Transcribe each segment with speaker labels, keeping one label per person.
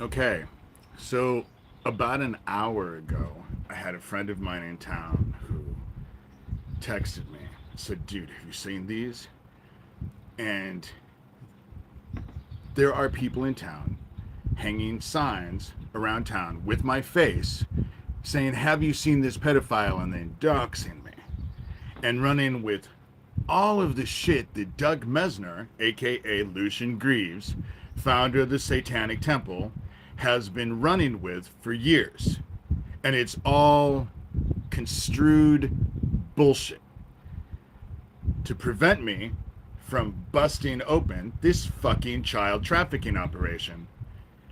Speaker 1: Okay, so about an hour ago, I had a friend of mine in town who texted me, said, "Dude, have you seen these?" And there are people in town hanging signs around town with my face saying, "Have you seen this pedophile?" and then doxing me and running with all of the shit that Doug Mesner, aka Lucian Greaves, founder of the Satanic Temple, has been running with for years. And it's all construed bullshit to prevent me from busting open this fucking child trafficking operation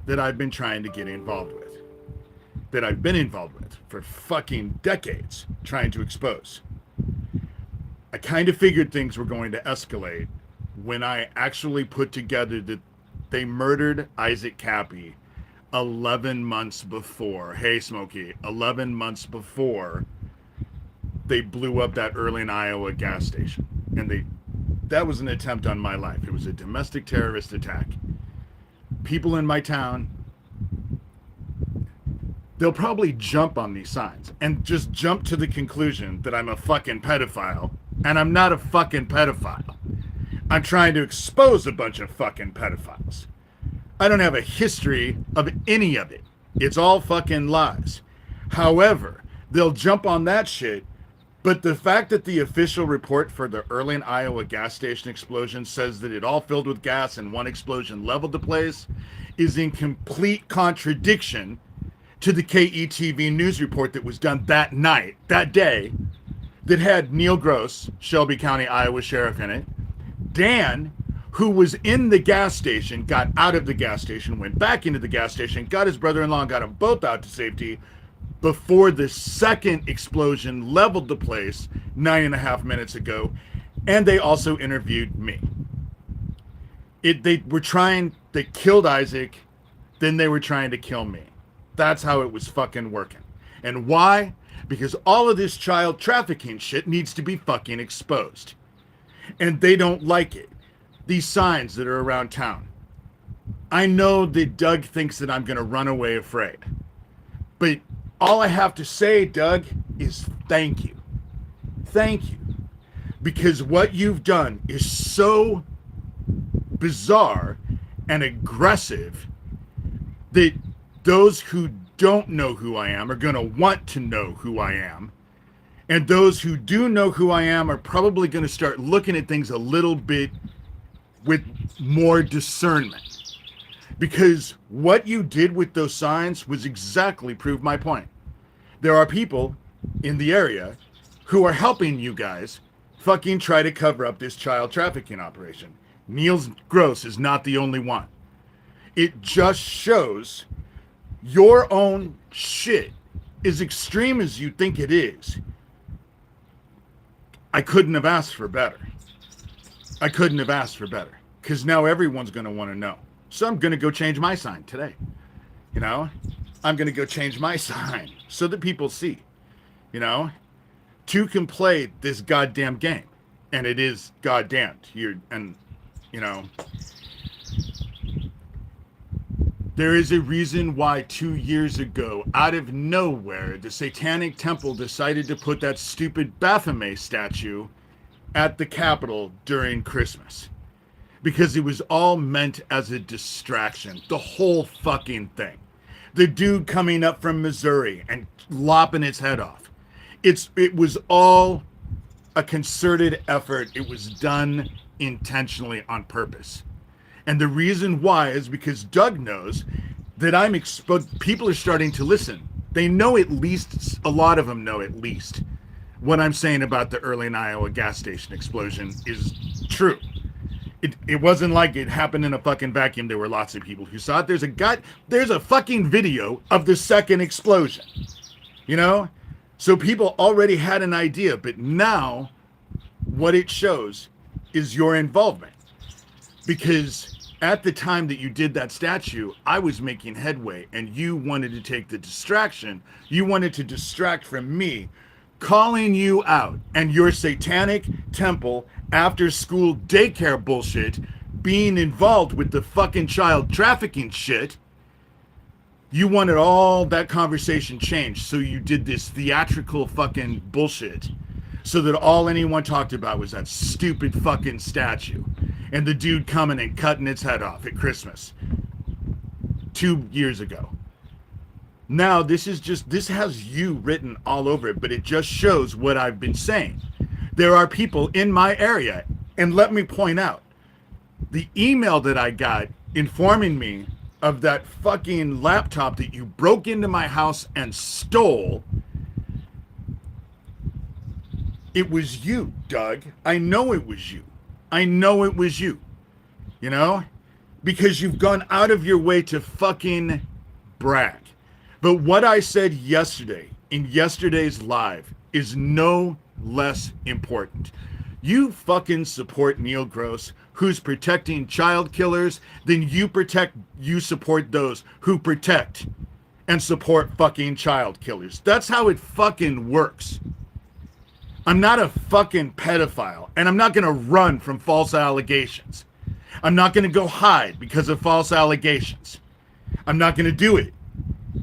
Speaker 1: that I've been trying to get involved with. That I've been involved with for fucking decades, trying to expose. I kind of figured things were going to escalate when I actually put together that they murdered Isaac Kappy 11 months before. Hey, Smokey, 11 months before they blew up that Early, Iowa gas station. And that was an attempt on my life. It was a domestic terrorist attack. People in my town, they'll probably jump on these signs and just jump to the conclusion that I'm a fucking pedophile. And I'm not a fucking pedophile. I'm trying to expose a bunch of fucking pedophiles. I don't have a history of any of it. It's all fucking lies. However, they'll jump on that shit. But the fact that the official report for the Early, Iowa gas station explosion says that it all filled with gas and one explosion leveled the place is in complete contradiction to the KETV news report that was done that night, that day, that had Neil Gross, Shelby County, Iowa sheriff in it. Dan, who was in the gas station, got out of the gas station, went back into the gas station, got his brother-in-law and got them both out to safety before the second explosion leveled the place 9.5 minutes ago. And they also interviewed me. They killed Isaac, then they were trying to kill me. That's how it was fucking working. And why? Because all of this child trafficking shit needs to be fucking exposed. And they don't like it. These signs that are around town. I know that Doug thinks that I'm going to run away afraid. But all I have to say, Doug, is thank you. Thank you. Because what you've done is so bizarre and aggressive that those who don't know who I am are going to want to know who I am. And those who do know who I am are probably going to start looking at things a little bit with more discernment. Because what you did with those signs was exactly proved my point. There are people in the area who are helping you guys fucking try to cover up this child trafficking operation. Niels Gross is not the only one. It just shows your own shit, as extreme as you think it is. I couldn't have asked for better. I couldn't have asked for better. Because now everyone's going to want to know. So I'm going to go change my sign today. You know? I'm going to go change my sign so that people see. You know? Two can play this goddamn game. And it is goddamned. There is a reason why 2 years ago, out of nowhere, the Satanic Temple decided to put that stupid Baphomet statue at the Capitol during Christmas. Because it was all meant as a distraction. The whole fucking thing. The dude coming up from Missouri and lopping its head off. It was all a concerted effort. It was done intentionally on purpose. And the reason why is because Doug knows that I'm exposed. People are starting to listen. They know at least, a lot of them know at least, what I'm saying about the Early, Iowa gas station explosion is true. It wasn't like it happened in a fucking vacuum. There were lots of people who saw it. There's a fucking video of the second explosion. You know? So people already had an idea, but now what it shows is your involvement. Because at the time that you did that statue, I was making headway and you wanted to take the distraction. You wanted to distract from me calling you out and your Satanic Temple after school daycare bullshit being involved with the fucking child trafficking shit. You wanted all that conversation changed, so you did this theatrical fucking bullshit so that all anyone talked about was that stupid fucking statue and the dude coming and cutting its head off at Christmas 2 years ago. Now this has you written all over it, but it just shows what I've been saying. There are people in my area, and let me point out, the email that I got informing me of that fucking laptop that you broke into my house and stole, it was you, Doug. I know it was you. I know it was you. You know? Because you've gone out of your way to fucking brag. But what I said yesterday, in yesterday's live, is no less important. You fucking support Neil Gross, who's protecting child killers, then you support those who protect and support fucking child killers. That's how it fucking works. I'm not a fucking pedophile, and I'm not gonna run from false allegations. I'm not gonna go hide because of false allegations. I'm not gonna do it.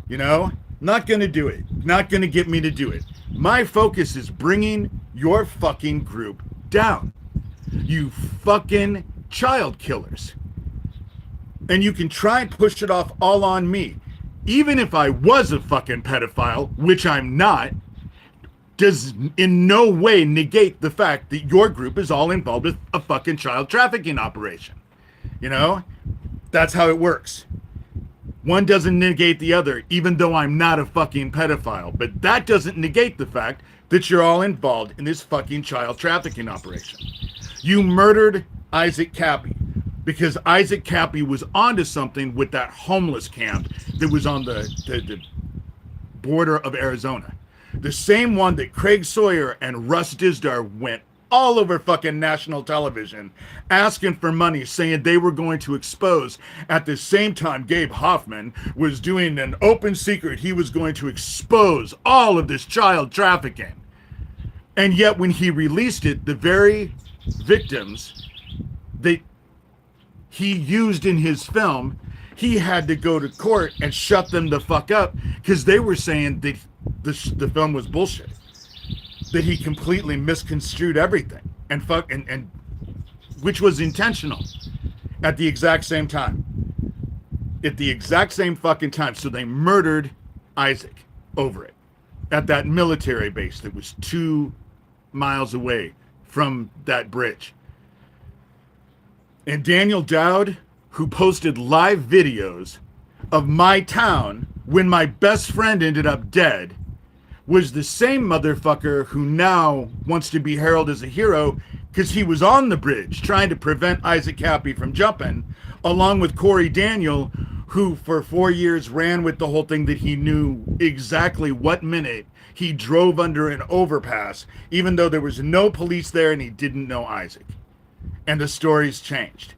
Speaker 1: You know? Not gonna do it. Not gonna get me to do it. My focus is bringing your fucking group down. You fucking child killers. And you can try and push it off all on me. Even if I was a fucking pedophile, which I'm not, does in no way negate the fact that your group is all involved with a fucking child trafficking operation. You know? That's how it works. One doesn't negate the other, even though I'm not a fucking pedophile. But that doesn't negate the fact that you're all involved in this fucking child trafficking operation. You murdered Isaac Kappy because Isaac Kappy was onto something with that homeless camp that was on the border of Arizona. The same one that Craig Sawyer and Russ Dizdar went all over fucking national television asking for money, saying they were going to expose. At the same time, Gabe Hoffman was doing an open secret. He was going to expose all of this child trafficking. And yet when he released it, the very victims that he used in his film, he had to go to court and shut them the fuck up because they were saying that the film was bullshit. That he completely misconstrued everything and which was intentional at the exact same time. At the exact same fucking time. So they murdered Isaac over it at that military base that was 2 miles away from that bridge. And Daniel Dowd, who posted live videos of my town when my best friend ended up dead, was the same motherfucker who now wants to be heralded as a hero because he was on the bridge trying to prevent Isaac Kappy from jumping, along with Corey Daniel, who for 4 years ran with the whole thing that he knew exactly what minute he drove under an overpass, even though there was no police there and he didn't know Isaac. And the story's changed.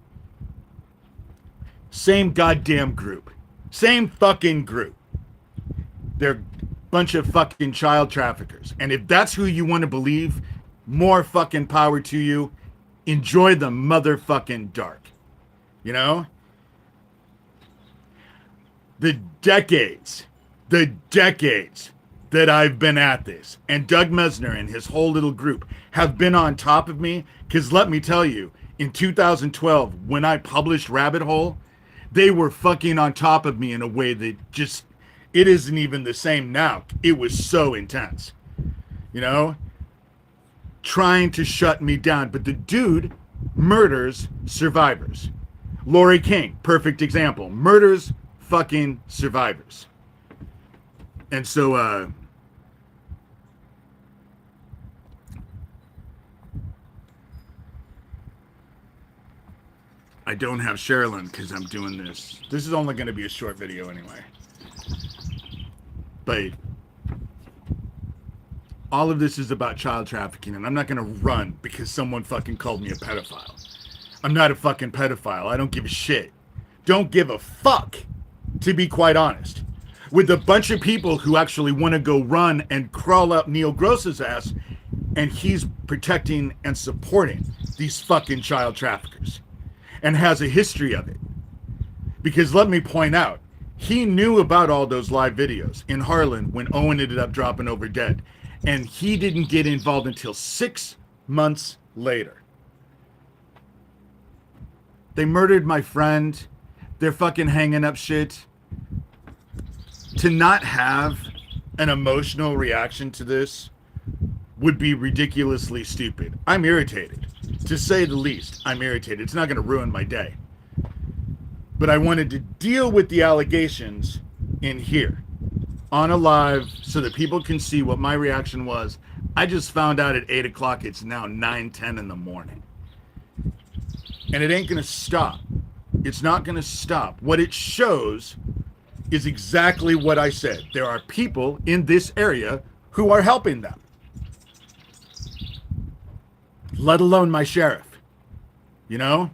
Speaker 1: Same goddamn group. Same fucking group. They're bunch of fucking child traffickers. And if that's who you want to believe, more fucking power to you. Enjoy the motherfucking dark. You know? The decades that I've been at this, and Doug Mesner and his whole little group have been on top of me, because let me tell you, in 2012, when I published Rabbit Hole, they were fucking on top of me in a way that just, it isn't even the same now. It was so intense, you know, trying to shut me down. But the dude murders survivors. Lori King, perfect example, murders fucking survivors. And so, I don't have Sherilyn because I'm doing this. This is only going to be a short video anyway. But all of this is about child trafficking, and I'm not going to run because someone fucking called me a pedophile. I'm not a fucking pedophile. I don't give a shit. Don't give a fuck, to be quite honest. With a bunch of people who actually want to go run and crawl up Neil Gross's ass, and he's protecting and supporting these fucking child traffickers and has a history of it. Because let me point out, He knew about all those live videos in Harlan when Owen ended up dropping over dead. And he didn't get involved until 6 months later. They murdered my friend. They're fucking hanging up shit. To not have an emotional reaction to this would be ridiculously stupid. I'm irritated. To say the least, I'm irritated. It's not going to ruin my day. But I wanted to deal with the allegations in here on a live so that people can see what my reaction was. I just found out at 8 o'clock. It's now 9:10 in the morning. And it ain't going to stop. It's not going to stop. What it shows is exactly what I said. There are people in this area who are helping them. Let alone my sheriff. You know?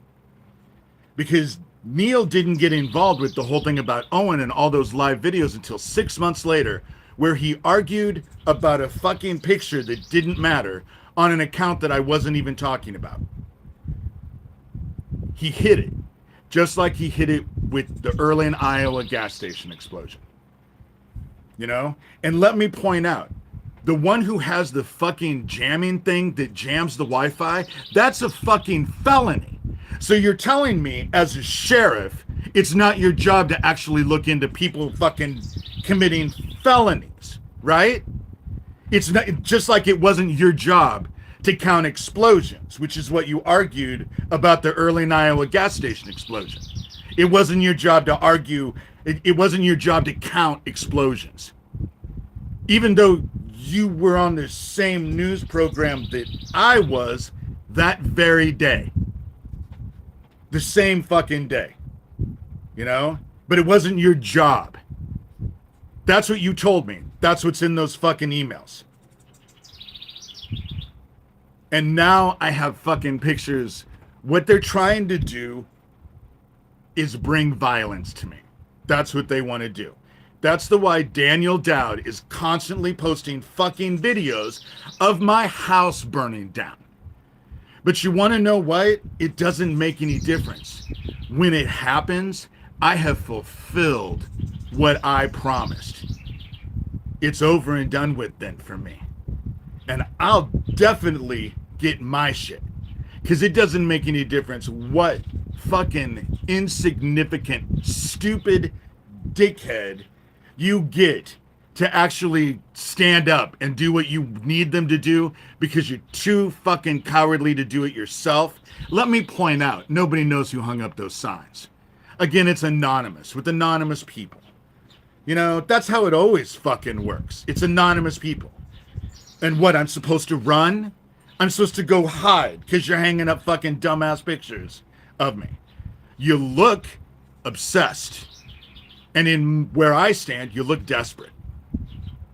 Speaker 1: Because Neil didn't get involved with the whole thing about Owen and all those live videos until 6 months later, where he argued about a fucking picture that didn't matter on an account that I wasn't even talking about. He hid it, just like he hid it with the Erlin, Iowa gas station explosion. You know? And let me point out, the one who has the fucking jamming thing that jams the Wi-Fi, that's a fucking felony. So you're telling me, as a sheriff, it's not your job to actually look into people fucking committing felonies, right? It's not, just like it wasn't your job to count explosions, which is what you argued about the early Iowa gas station explosion. It wasn't your job to argue, it wasn't your job to count explosions. Even though you were on the same news program that I was that very day. The same fucking day. You know? But it wasn't your job. That's what you told me. That's what's in those fucking emails. And now I have fucking pictures. What they're trying to do is bring violence to me. That's what they want to do. That's the why Daniel Dowd is constantly posting fucking videos of my house burning down. But you want to know what? It doesn't make any difference. When it happens, I have fulfilled what I promised. It's over and done with then for me. And I'll definitely get my shit. Because it doesn't make any difference what fucking insignificant, stupid dickhead you get to actually stand up and do what you need them to do because you're too fucking cowardly to do it yourself. Let me point out, nobody knows who hung up those signs. Again, it's anonymous, with anonymous people. You know, that's how it always fucking works. It's anonymous people. And what, I'm supposed to run? I'm supposed to go hide because you're hanging up fucking dumbass pictures of me. You look obsessed. And in where I stand, you look desperate.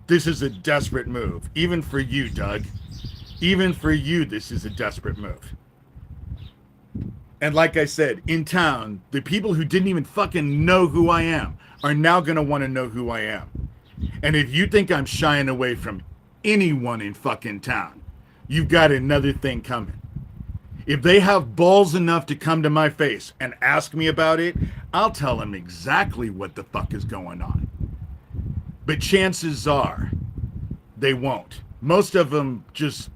Speaker 1: This is a desperate move. Even for you, Doug. Even for you, this is a desperate move. And like I said, in town, the people who didn't even fucking know who I am are now going to want to know who I am. And if you think I'm shying away from anyone in fucking town, you've got another thing coming. If they have balls enough to come to my face and ask me about it, I'll tell them exactly what the fuck is going on. But chances are they won't. Most of them just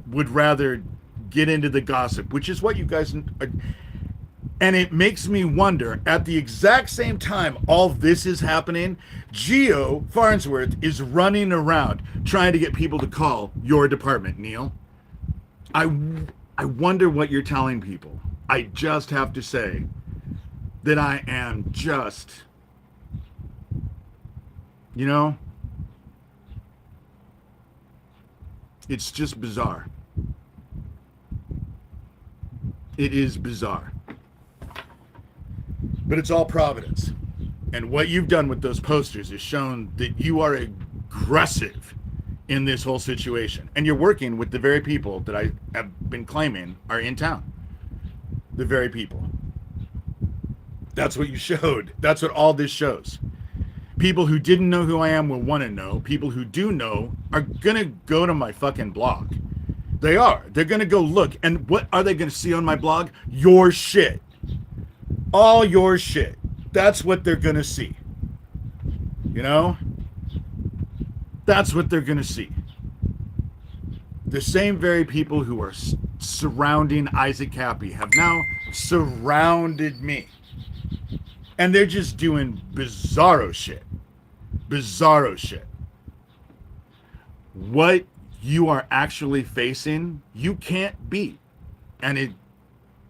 Speaker 1: would rather get into the gossip, which is what you guys are. And it makes me wonder, at the exact same time all this is happening, Geo Farnsworth is running around trying to get people to call your department, Neil. I wonder what you're telling people. I just have to say that I am just, you know, it's just bizarre. It is bizarre. But it's all Providence. And what you've done with those posters has shown that you are aggressive in this whole situation. And you're working with the very people that I have been claiming are in town. The very people. That's what you showed. That's what all this shows. People who didn't know who I am will want to know. People who do know are going to go to my fucking blog. They are. They're going to go look. And what are they going to see on my blog? Your shit. All your shit. That's what they're going to see. You know? That's what they're going to see. The same very people who are surrounding Isaac Kappy have now surrounded me. And they're just doing bizarro shit. Bizarro shit. What you are actually facing, you can't beat. And it,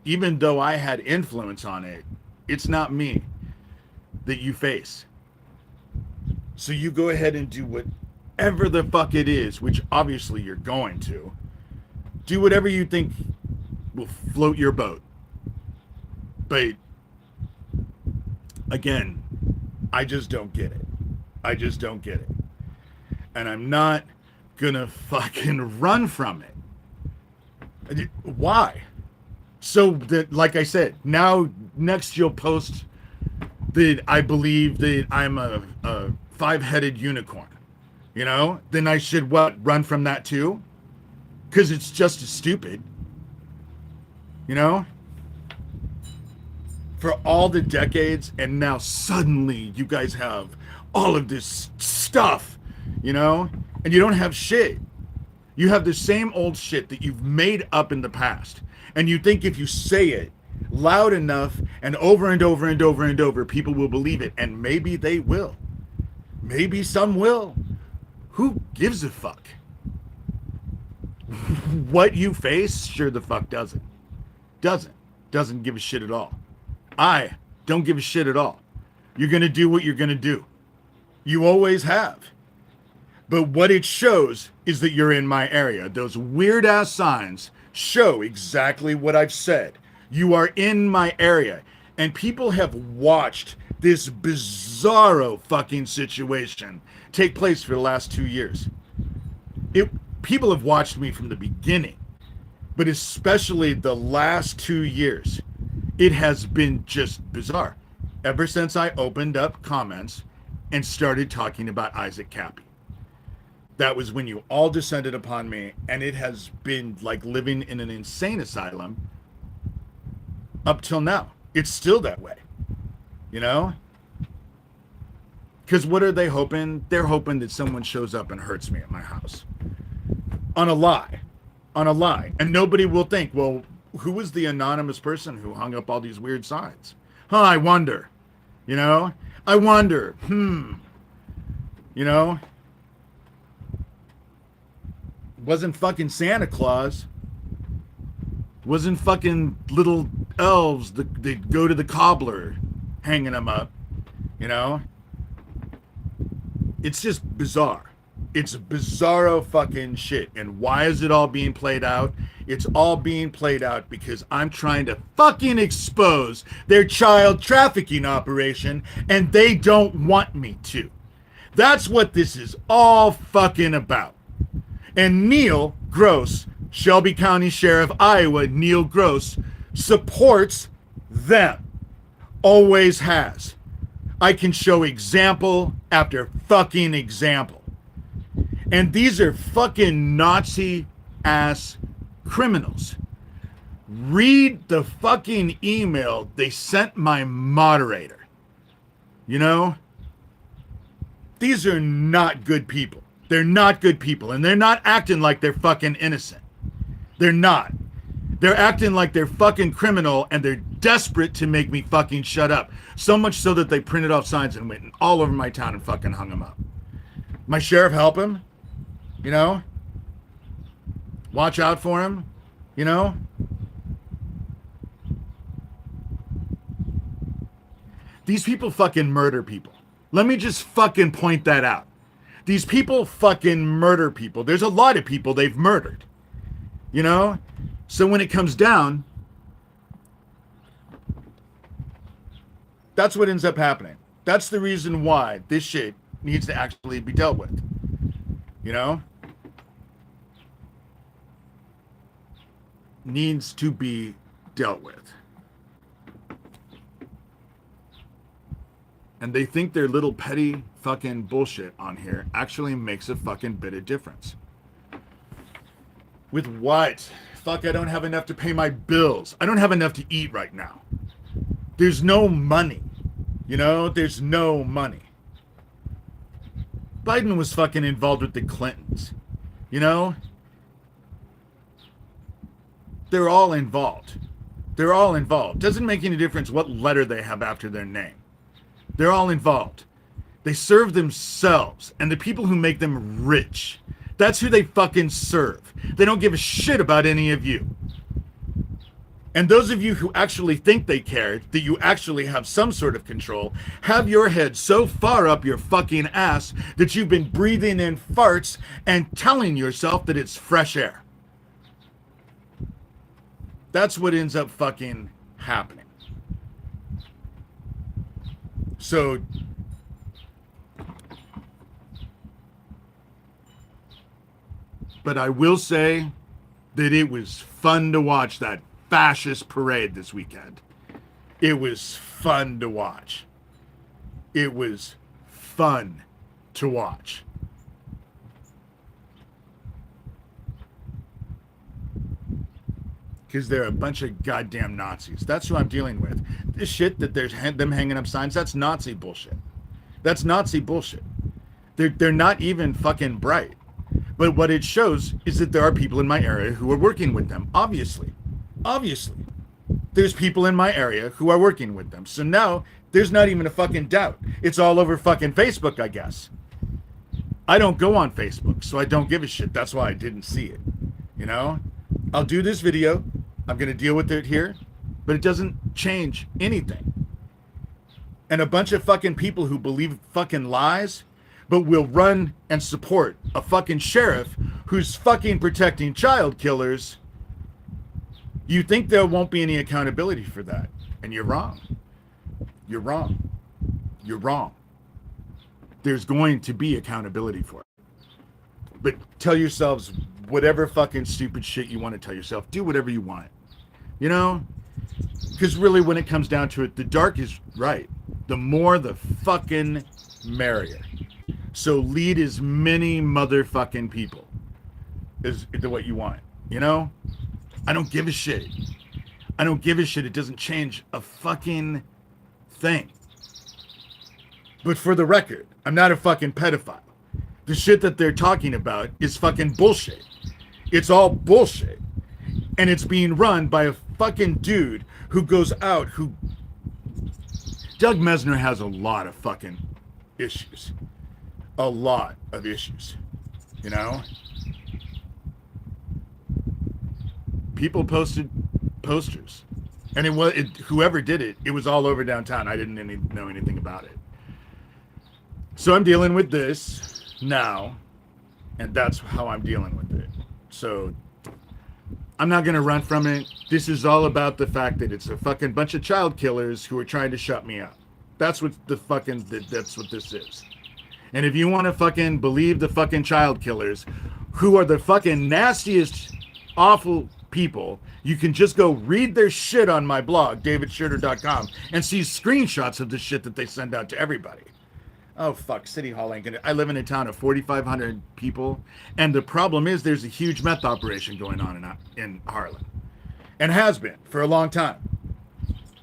Speaker 1: even though I had influence on it, it's not me that you face. So you go ahead and do whatever the fuck it is, which obviously you're going to. Do whatever you think will float your boat. But again, I just don't get it. I just don't get it. And I'm not gonna fucking run from it. Why? So that, like I said, now next you'll post that I believe that I'm a five-headed unicorn. You know? Then I should what? Run from that too? Because it's just as stupid. You know? For all the decades, and now suddenly you guys have all of this stuff, you know? And you don't have shit. You have the same old shit that you've made up in the past. And you think if you say it loud enough and over and over and over and over, people will believe it. And maybe they will. Maybe some will. Who gives a fuck? What you face, sure the fuck doesn't. Doesn't give a shit at all. I don't give a shit at all. You're going to do what you're going to do. You always have. But what it shows is that you're in my area. Those weird ass signs show exactly what I've said. You are in my area. And people have watched this bizarro fucking situation take place for the last 2 years. People have watched me from the beginning, but especially the last 2 years. It has been just bizarre. Ever since I opened up comments and started talking about Isaac Kappy. That was when you all descended upon me, and it has been like living in an insane asylum up till now. It's still that way, you know? Because what are they hoping? They're hoping that someone shows up and hurts me at my house. On a lie. On a lie. And nobody will think, well, who was the anonymous person who hung up all these weird signs? Huh, I wonder. You know? I wonder. You know? Wasn't fucking Santa Claus. Wasn't fucking little elves that go to the cobbler hanging them up. You know? It's just bizarre. It's bizarro fucking shit. And why is it all being played out? It's all being played out because I'm trying to fucking expose their child trafficking operation, and they don't want me to. That's what this is all fucking about. And Neil Gross, Shelby County Sheriff, Iowa, Neil Gross, supports them. Always has. I can show example after fucking example. And these are fucking Nazi-ass criminals. Read the fucking email they sent my moderator. You know? These are not good people. They're not good people. And they're not acting like they're fucking innocent. They're not. They're acting like they're fucking criminal, and they're desperate to make me fucking shut up. So much so that they printed off signs and went all over my town and fucking hung them up. My sheriff help him? You know? Watch out for him? You know? These people fucking murder people. Let me just fucking point that out. These people fucking murder people. There's a lot of people they've murdered. You know? So when it comes down, that's what ends up happening. That's the reason why this shit needs to actually be dealt with. You know? Needs to be dealt with. And they think their little petty fucking bullshit on here actually makes a fucking bit of difference. With what? Fuck, I don't have enough to pay my bills. I don't have enough to eat right now. There's no money. You know, there's no money. Biden was fucking involved with the Clintons. You know? They're all involved. They're all involved. Doesn't make any difference what letter they have after their name. They're all involved. They serve themselves and the people who make them rich. That's who they fucking serve. They don't give a shit about any of you. And those of you who actually think they care, that you actually have some sort of control, have your head so far up your fucking ass that you've been breathing in farts and telling yourself that it's fresh air. That's what ends up fucking happening. So, but I will say that it was fun to watch that fascist parade this weekend. It was fun to watch. It was fun to watch. Because they're a bunch of goddamn Nazis. That's who I'm dealing with. This shit that there's them hanging up signs, that's Nazi bullshit. That's Nazi bullshit. They're not even fucking bright. But what it shows is that there are people in my area who are working with them, obviously. Obviously. There's people in my area who are working with them. So now, there's not even a fucking doubt. It's all over fucking Facebook, I guess. I don't go on Facebook, so I don't give a shit. That's why I didn't see it. You know? I'll do this video. I'm going to deal with it here. But it doesn't change anything. And a bunch of fucking people who believe fucking lies, but will run and support a fucking sheriff who's fucking protecting child killers. You think there won't be any accountability for that. And you're wrong. You're wrong. You're wrong. There's going to be accountability for it. But tell yourselves whatever fucking stupid shit you want to tell yourself. Do whatever you want. You know? Because really, when it comes down to it, the dark is right. The more the fucking merrier. So lead as many motherfucking people as to what you want. You know? I don't give a shit. I don't give a shit. It doesn't change a fucking thing. But for the record, I'm not a fucking pedophile. The shit that they're talking about is fucking bullshit. It's all bullshit. And it's being run by a fucking dude who goes out, who... Doug Mesner has a lot of fucking issues. A lot of issues. You know? People posted posters. And whoever did it, it was all over downtown. I didn't know anything about it. So I'm dealing with this now, and that's how I'm dealing with it. So I'm not going to run from it. This is all about the fact that it's a fucking bunch of child killers who are trying to shut me up. That's what that's what this is. And if you want to fucking believe the fucking child killers, who are the fucking nastiest, awful people, you can just go read their shit on my blog, davidshurter.com, and see screenshots of the shit that they send out to everybody. Oh, fuck, City Hall ain't gonna... I live in a town of 4,500 people, and the problem is there's a huge meth operation going on in Harlan. And has been for a long time.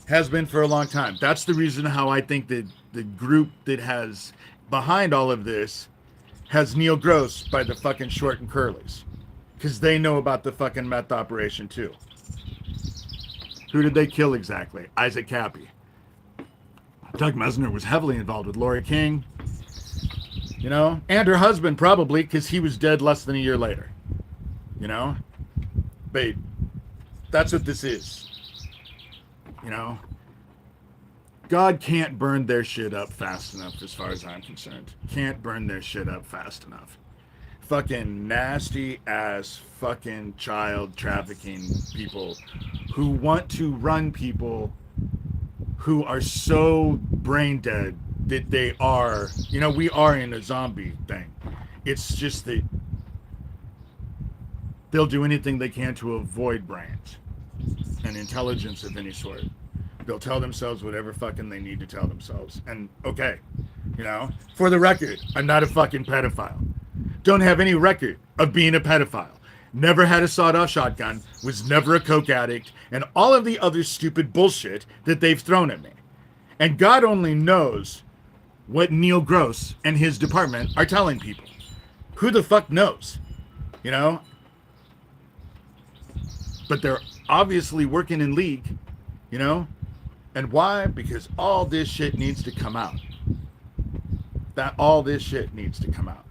Speaker 1: Has been for a long time. That's the reason how I think that the group that has behind all of this has Neil Gross by the fucking Short and Curlies. Because they know about the fucking meth operation, too. Who did they kill exactly? Isaac Kappy. Doug Mesner was heavily involved with Lori King, you know, and her husband probably, because he was dead less than a year later, you know. But that's what this is, you know. God can't burn their shit up fast enough, as far as I'm concerned. Can't burn their shit up fast enough. Fucking nasty ass fucking child trafficking people who want to run people who are so brain dead that they are, you know, we are in a zombie thing. It's just that they'll do anything they can to avoid brains and intelligence of any sort. They'll tell themselves whatever fucking they need to tell themselves. And okay, you know, for the record, I'm not a fucking pedophile. Don't have any record of being a pedophile. Never had a sawed-off shotgun, was never a coke addict, and all of the other stupid bullshit that they've thrown at me. And God only knows what Neil Gross and his department are telling people. Who the fuck knows? You know? But they're obviously working in league, you know? And why? Because all this shit needs to come out. All this shit needs to come out.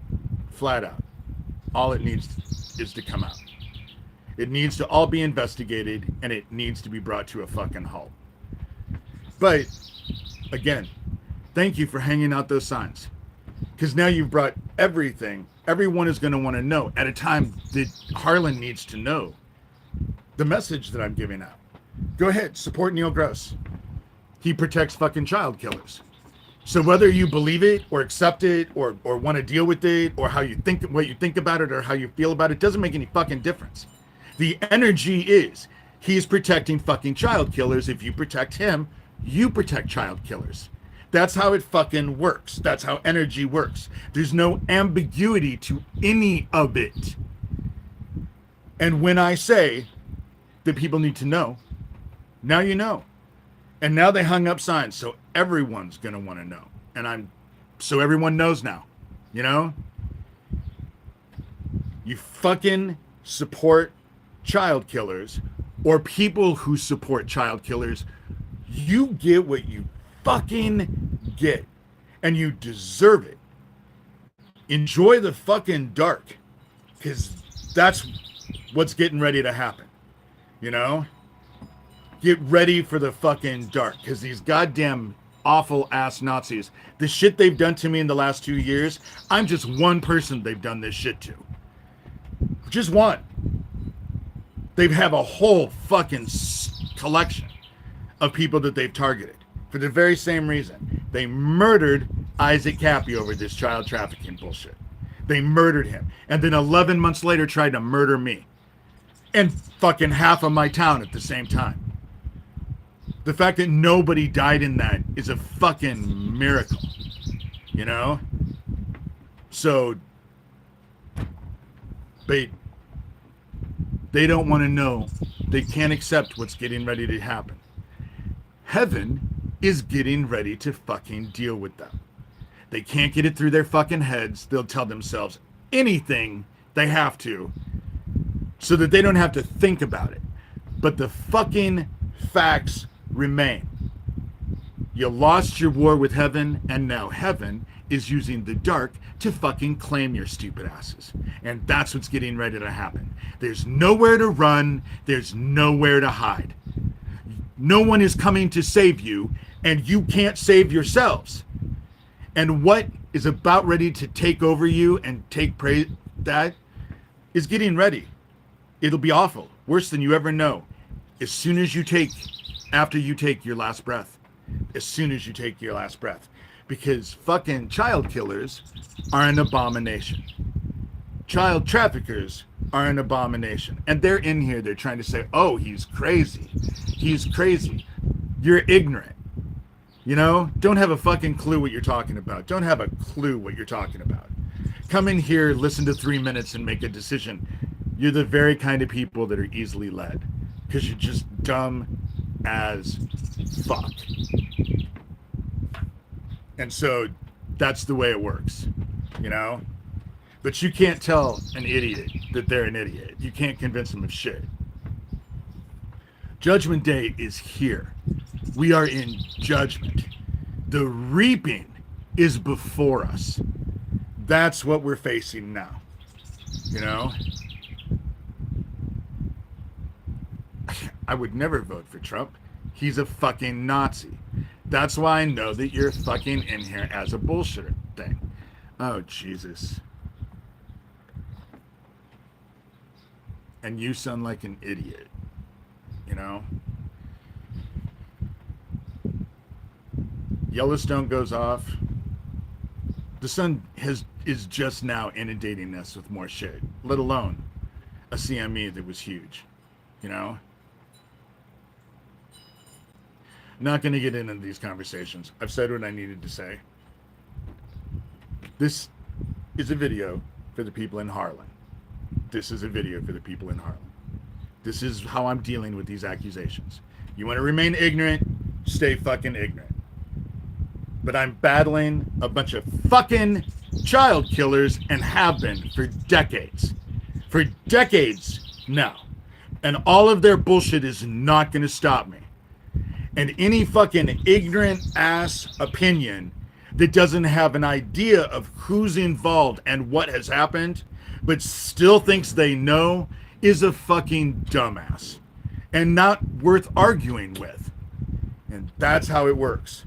Speaker 1: Flat out. All it needs is to come out. It needs to all be investigated, and it needs to be brought to a fucking halt. But, again, thank you for hanging out those signs. Because now you've brought everything. Everyone is going to want to know at a time that Harlan needs to know the message that I'm giving out. Go ahead, support Neil Gross. He protects fucking child killers. So whether you believe it or accept it or want to deal with it or how you think, what you think about it or how you feel about it, doesn't make any fucking difference. The energy is he's protecting fucking child killers. If you protect him, you protect child killers. That's how it fucking works. That's how energy works. There's no ambiguity to any of it. And when I say that people need to know, now you know. And now they hung up signs, so everyone's going to want to know. And so everyone knows now, you know? You fucking support child killers or people who support child killers. You get what you fucking get, and you deserve it. Enjoy the fucking dark, because that's what's getting ready to happen, you know? Get ready for the fucking dark, because these goddamn awful ass Nazis, the shit they've done to me in the last 2 years, I'm just one person they've done this shit to. Just one. They have a whole fucking collection of people that they've targeted for the very same reason. They murdered Isaac Kappy over this child trafficking bullshit. They murdered him. And then 11 months later tried to murder me. And fucking half of my town at the same time. The fact that nobody died in that is a fucking miracle. You know? So, they don't want to know. They can't accept what's getting ready to happen. Heaven is getting ready to fucking deal with them. They can't get it through their fucking heads. They'll tell themselves anything they have to so that they don't have to think about it. But the fucking facts remain. You lost your war with heaven, and now heaven is using the dark to fucking claim your stupid asses. And that's what's getting ready to happen. There's nowhere to run. There's nowhere to hide. No one is coming to save you, and you can't save yourselves. And what is about ready to take over you and take praise, that is getting ready. It'll be awful, worse than you ever know. After you take your last breath. As soon as you take your last breath. Because fucking child killers are an abomination. Child traffickers are an abomination. And they're in here, they're trying to say, oh, he's crazy. He's crazy. You're ignorant. You know? Don't have a fucking clue what you're talking about. Don't have a clue what you're talking about. Come in here, listen to 3 minutes and make a decision. You're the very kind of people that are easily led. Because you're just dumb as fuck. And so that's the way it works, you know? But you can't tell an idiot that they're an idiot. You can't convince them of shit. Judgment Day is here. We are in judgment. The reaping is before us. That's what we're facing now, you know? I would never vote for Trump. He's a fucking Nazi. That's why I know that you're fucking in here as a bullshitter thing. Oh, Jesus. And you sound like an idiot, you know? Yellowstone goes off. The sun is just now inundating us with more shit, let alone a CME that was huge, you know? Not going to get into these conversations. I've said what I needed to say. This is a video for the people in Harlan. This is a video for the people in Harlan. This is how I'm dealing with these accusations. You want to remain ignorant? Stay fucking ignorant. but I'm battling a bunch of fucking child killers and have been for decades. For decades now. And all of their bullshit is not going to stop me. And any fucking ignorant ass opinion that doesn't have an idea of who's involved and what has happened, but still thinks they know, is a fucking dumbass and not worth arguing with. And that's how it works.